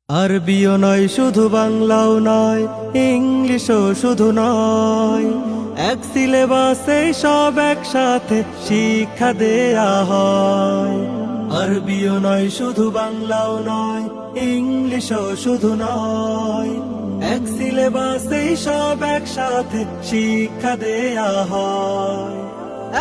RBO নয় শুধু বাংলাও নয়, ইংলিশও শুধু নয়, এক সিলেবাসে সব একসাথে শিক্ষা দেয়া হয়। আরবিও নয় শুধু বাংলাও নয়, ইংলিশও শুধু নয়, এক সিলেবাসে সব একসাথে শিক্ষা দেয়া হয়।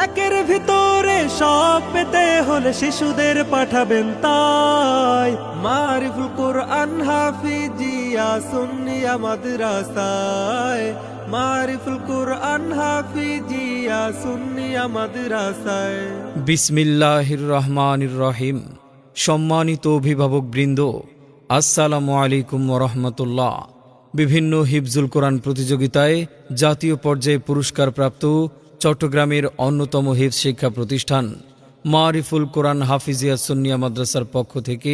একের ভিতরে সব পেতে হলে শিশুদের পাঠাবেন তাই মারিফুল কোরআন হাফিজিয়া সুন্নিয়া মাদ্রাসায়, মারিফুল কোরআন হাফিজিয়া সুন্নিয়া মাদ্রাসায়। বিসমিল্লাহির রহমানির রহিম। সম্মানিত অভিভাবক বৃন্দ, আসসালামু আলাইকুম ওয়া রাহমাতুল্লাহ। বিভিন্ন হিফজুল কোরআন প্রতিযোগিতায় জাতীয় পর্যায়ে পুরস্কারপ্রাপ্ত চট্টগ্রামের অন্যতম হিফজ শিক্ষা প্রতিষ্ঠান মারিফুল কোরআন হাফিজিয়া সুন্নিয়া মাদ্রাসার পক্ষ থেকে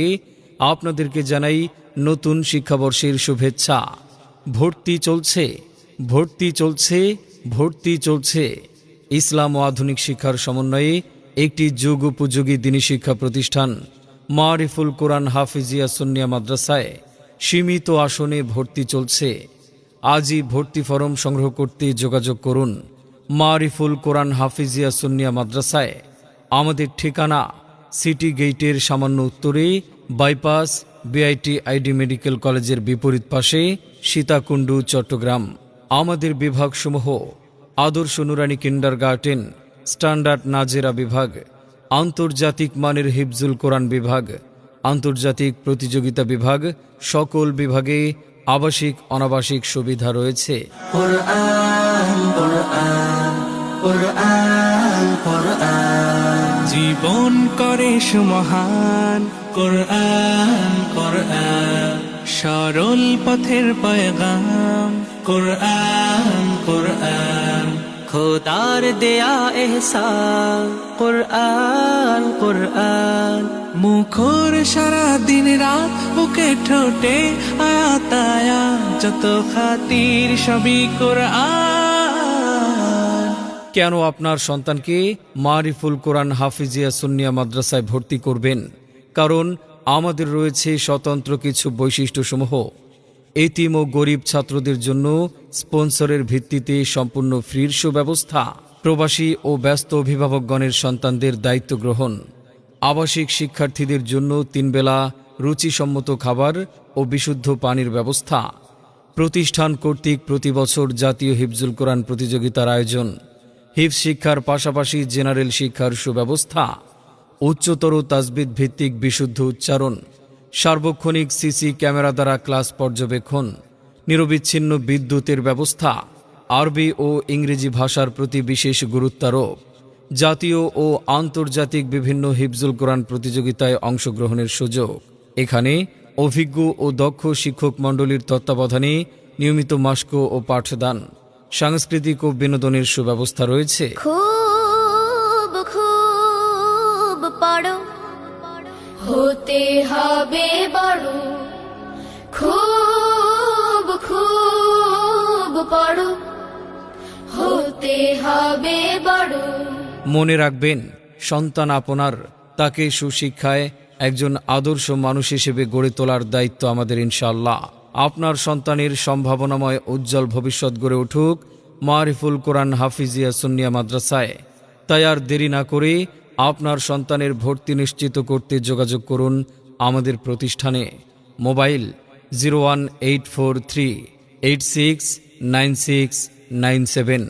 আপনাদেরকে জানাই নতুন শিক্ষাবর্ষের শুভেচ্ছা। ভর্তি চলছে, ভর্তি চলছে, ভর্তি চলছে। ইসলাম ও আধুনিক শিক্ষার সমন্বয়ে একটি যুগ উপযোগী দ্বীনি শিক্ষা প্রতিষ্ঠান মারিফুল কোরআন হাফিজিয়া সুন্নিয়া মাদ্রাসায় সীমিত আসনে ভর্তি চলছে। আজই ভর্তি ফরম সংগ্রহ করতে যোগাযোগ করুন মারিফুল কোরআন হাফিজিয়া সুন্নিয়া মাদ্রাসায়। আমাদের ঠিকানা সিটি গেইটের সামান্য উত্তরে, বাইপাস বিআইটি মেডিকেল কলেজের বিপরীত পাশে, সীতাকুণ্ডু, চট্টগ্রাম। আমাদের বিভাগসমূহ: আদর্শ নুরানি কিন্ডারগার্টেন, স্ট্যান্ডার্ড নাজেরা বিভাগ, আন্তর্জাতিক মানের হিফজুল কোরআন বিভাগ, আন্তর্জাতিক প্রতিযোগিতা বিভাগ। সকল বিভাগে আবাসিক অনাবাসিক সুবিধা রয়েছে। কোরআন কোরআন কোরআন কোরআন জীবন করে সুমহান। কোরআন কোরআন সরল পথের পয়গাম। কোরআন কোরআন খোদার দেয়া এহসান। কোরআন কোরআন মুখর সারা দিন রাত, বুকে ঠোঁটে আয়াত আয়াত, যত খাতির সবই কোরআন। কেন আপনার সন্তানকে মারিফুল কোরআন হাফিজিয়া সুন্নিয়া মাদ্রাসায় ভর্তি করবেন? কারণ আমাদের রয়েছে স্বতন্ত্র কিছু বৈশিষ্ট্যসমূহ। এতিম ও গরিব ছাত্রদের জন্য স্পন্সরের ভিত্তিতে সম্পূর্ণ ফ্রির সুব্যবস্থা, প্রবাসী ও ব্যস্ত অভিভাবকগণের সন্তানদের দায়িত্ব গ্রহণ, আবাসিক শিক্ষার্থীদের জন্য 3 বেলা রুচিসম্মত খাবার ও বিশুদ্ধ পানির ব্যবস্থা, প্রতিষ্ঠান কর্তৃক প্রতি বছর জাতীয় হিফজুল কোরআন প্রতিযোগিতার আয়োজন, হিফজ শিক্ষার পাশাপাশি জেনারেল শিক্ষার সুব্যবস্থা, উচ্চতর তাজবিদ ভিত্তিক বিশুদ্ধ উচ্চারণ, সার্বক্ষণিক সিসি ক্যামেরা দ্বারা ক্লাস পর্যবেক্ষণ, নিরবিচ্ছিন্ন বিদ্যুতের ব্যবস্থা, আরবি ও ইংরেজি ভাষার প্রতি বিশেষ গুরুত্বারোপ, জাতীয় ও আন্তর্জাতিক বিভিন্ন হিফজুল কোরআন প্রতিযোগিতায় অংশগ্রহণের সুযোগ। এখানে অভিজ্ঞ ও দক্ষ শিক্ষক মণ্ডলীর তত্ত্বাবধানে নিয়মিত মাস্ক ও পাঠদান, সাংস্কৃতিক ও বিনোদনের সুব্যবস্থা রয়েছে। খুব খুব পড়ো, হতে হবে বড়। খুব খুব পড়ো, হতে হবে বড়। মনে রাখবেন, সন্তান আপনার, তাকে সুশিক্ষায় একজন আদর্শ মানুষ হিসেবে গড়ে তোলার দায়িত্ব আমাদের ইনশাআল্লাহ। আপনার সন্তানের সম্ভাবনাময় উজ্জ্বল ভবিষ্যৎ গড়ে উঠুক মারিফুল কোরআন হাফিজিয়া সুন্নিয়া মাদ্রাসায়। তাই আর দেরি না করে আপনার সন্তানের ভর্তি নিশ্চিত করতে যোগাযোগ করুন আমাদের প্রতিষ্ঠানে। মোবাইল 01843869697।